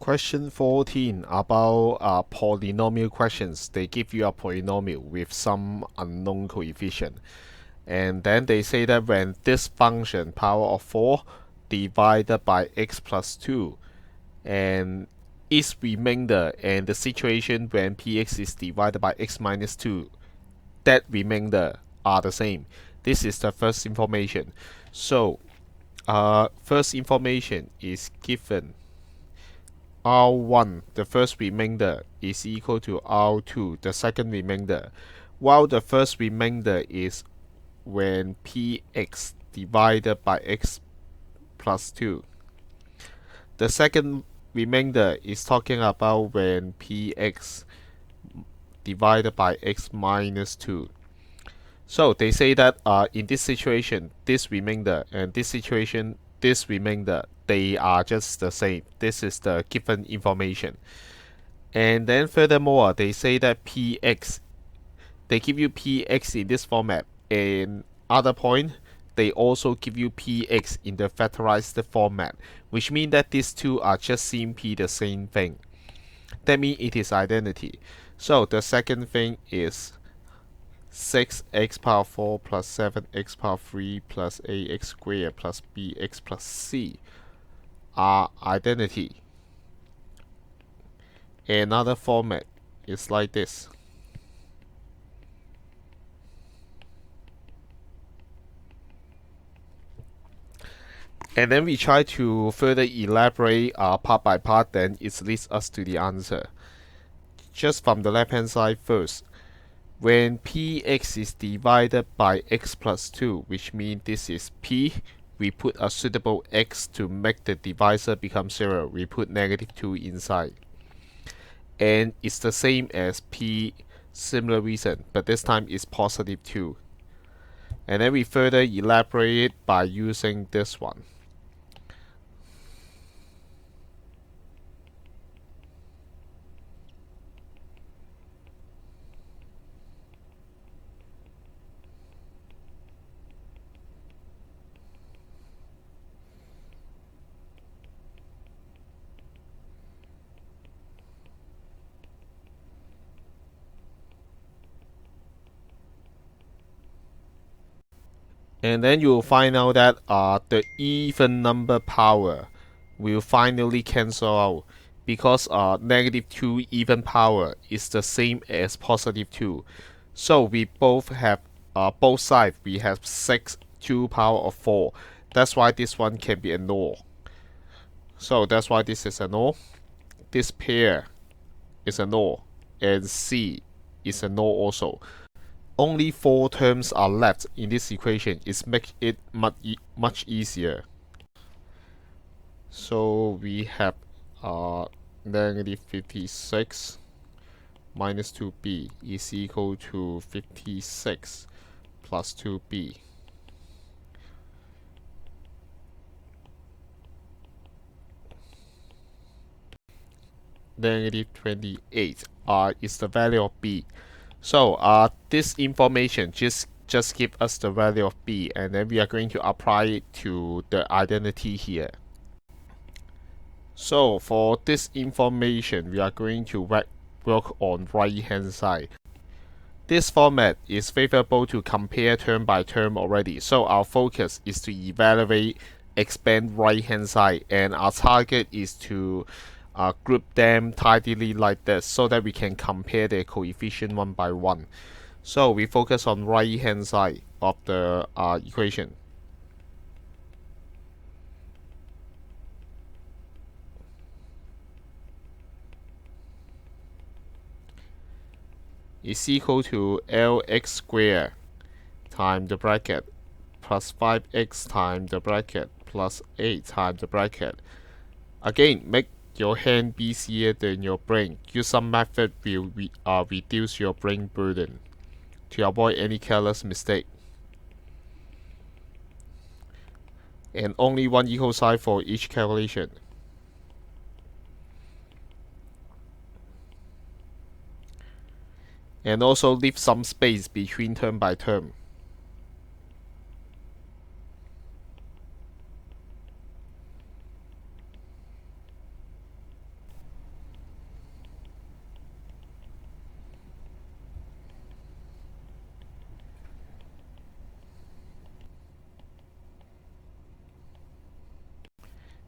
Question 14 about polynomial questions. They give you a polynomial with some unknown coefficient. And then they say that when this function, power of 4, divided by x plus 2, and its remainder, and the situation when px is divided by x minus 2, that remainder are the same. This is the first information. So, first information is given R1, the first remainder, is equal to R2, the second remainder, while the first remainder is when px divided by x plus 2. The second remainder is talking about when px divided by x minus 2. So they say that in this situation, this remainder and this situation, this remainder, they are just the same. This is the given information. And then furthermore, they say that px, they give you px in this format. And other point, they also give you px in the factorized format, which means that these two are just simply the same thing. That means it is identity. So the second thing is 6x power 4 plus 7x power 3 plus ax squared plus bx plus c are identity. Another format is like this. And then we try to further elaborate part by part, then it leads us to the answer. Just from the left hand side first. When px is divided by x plus 2, which means this is p, we put a suitable x to make the divisor become 0. We put negative 2 inside. And it's the same as p, similar reason, but this time it's positive 2. And then we further elaborate by using this one. And then you will find out that the even number power will finally cancel out, because negative 2 even power is the same as positive 2. So we both have, both sides, we have 6 2 power of 4. That's why this one can be a null. So that's why this is a null. This pair is a null. And C is a null also. Only 4 terms are left in this equation. It makes it much easier. So we have negative 56 minus 2b is equal to 56 plus 2b. Negative 28 is the value of b. So this information just give us the value of b, and then we are going to apply it to the identity here. So for this information, we are going to work on right hand side. This format is favorable to compare term by term already, so our focus is to evaluate expand right hand side, and our target is to group them tidily like this so that we can compare their coefficient one by one. So we focus on right hand side of the equation. Is equal to Lx squared times the bracket plus 5x times the bracket plus 8 times the bracket. Again, make your hand busier than your brain. Use some method will reduce your brain burden to avoid any careless mistake. And only one equal sign for each calculation. And also leave some space between term by term.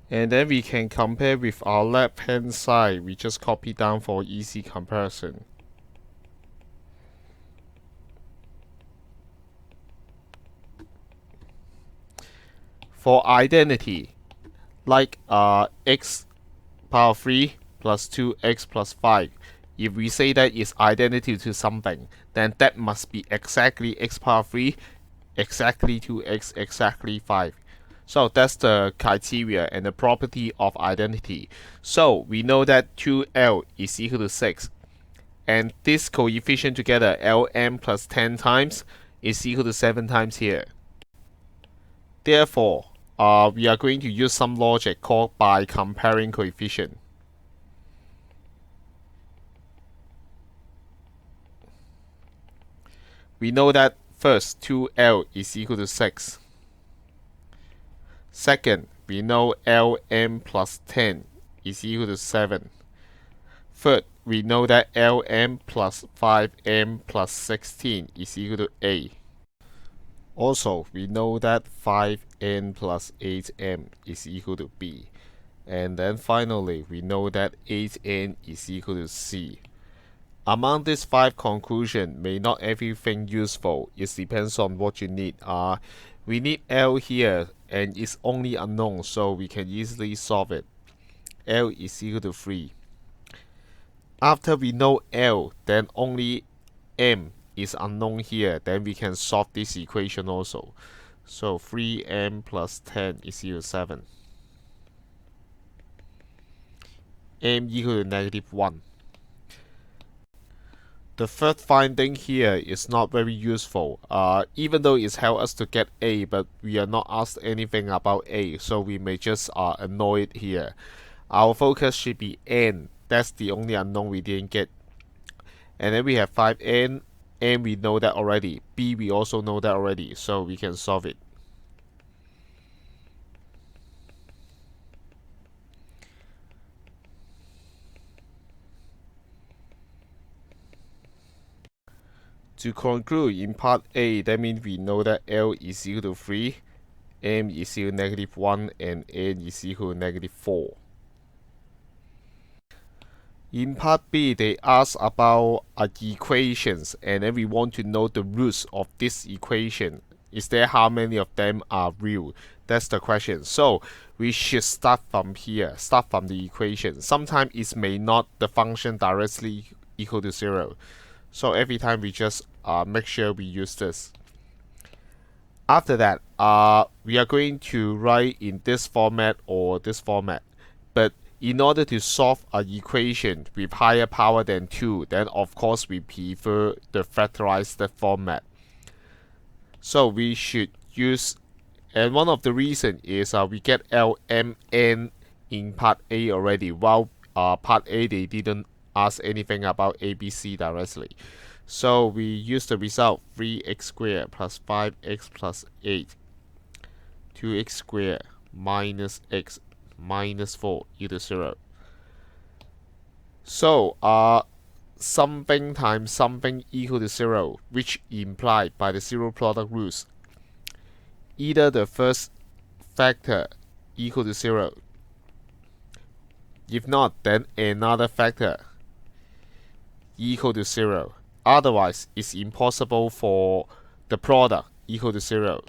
And then we can compare with our left hand side. We just copy down for easy comparison. For identity, like x power 3 plus 2x plus 5, if we say that is identity to something, then that must be exactly x power 3, exactly 2x, exactly 5. So that's the criteria and the property of identity. So we know that 2L is equal to 6. And this coefficient together, Lm plus 10 times, is equal to 7 times here. Therefore, we are going to use some logic called by comparing coefficient. We know that first, 2L is equal to 6. Second, we know Lm plus 10 is equal to 7. Third, we know that Lm plus 5m plus 16 is equal to A. Also, we know that 5n plus 8m is equal to B. And then finally, we know that 8n is equal to C. Among these 5 conclusions, may not everything useful. It depends on what you need. We need L here, and it's only unknown, so we can easily solve it. L is equal to 3. After we know L, then only M is unknown here. Then we can solve this equation also. So 3m plus 10 is equal to 7. M equal to -1. The third finding here is not very useful. Even though it's helped us to get A, but we are not asked anything about A, so we may just ignore it here. Our focus should be N. That's the only unknown we didn't get. And then we have 5n. N we know that already. B we also know that already, so we can solve it. To conclude, in part A, that means we know that L is equal to 3, M is equal to -1, and N is equal to -4. In part B, they ask about equations, and then we want to know the roots of this equation. Is there how many of them are real? That's the question. So we should start from here, start from the equation. Sometimes it may not the function directly equal to 0. So every time we just make sure we use this. After that, we are going to write in this format or this format. But in order to solve an equation with higher power than 2, then of course we prefer the factorized format. So we should use, and one of the reasons is we get LMN in part A already, while part A they didn't ask anything about ABC directly. So we use the result 3x squared plus 5x plus 8, 2x squared minus x minus 4 equal to 0. So something times something equal to 0, which implied by the zero product rules, either the first factor equal to 0. If not, then another factor equal to 0. Otherwise, it's impossible for the product equal to 0.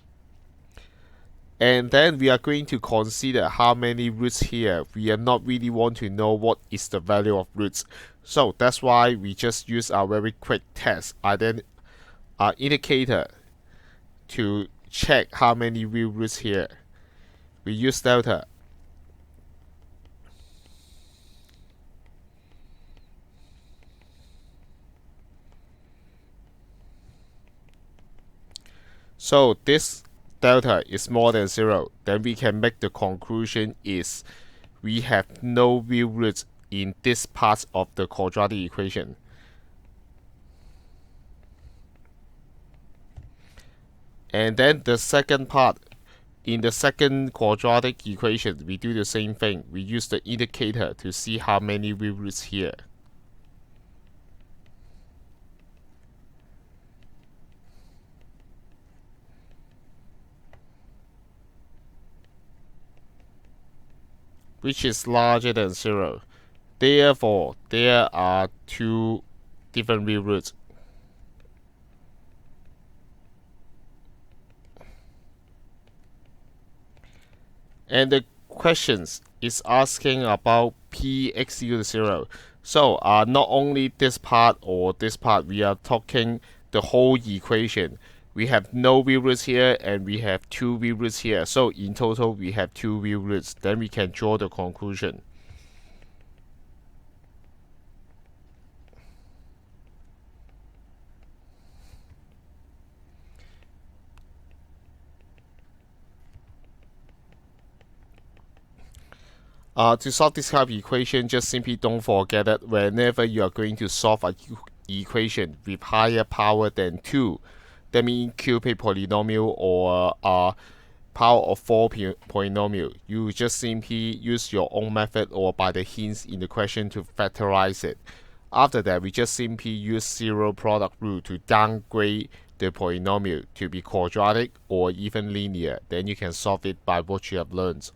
And then we are going to consider how many roots here. We are not really want to know what is the value of roots. So that's why we just use our very quick test indicator to check how many real roots here. We use delta. So this delta is more than 0, then we can make the conclusion is we have no real roots in this part of the quadratic equation. And then the second part, in the second quadratic equation, we do the same thing. We use the indicator to see how many real roots here. which is larger than 0. Therefore, there are two different real roots. And the questions is asking about px equal to 0. So not only this part or this part, we are talking the whole equation. We have no real roots here and we have two real roots here. So in total, we have two real roots. Then we can draw the conclusion. To solve this kind of equation, just simply don't forget that whenever you are going to solve an equation with higher power than 2, that means cubic polynomial or power of 4 polynomial, you just simply use your own method or by the hints in the question to factorize it. After that, we just simply use zero product rule to downgrade the polynomial to be quadratic or even linear. Then you can solve it by what you have learned.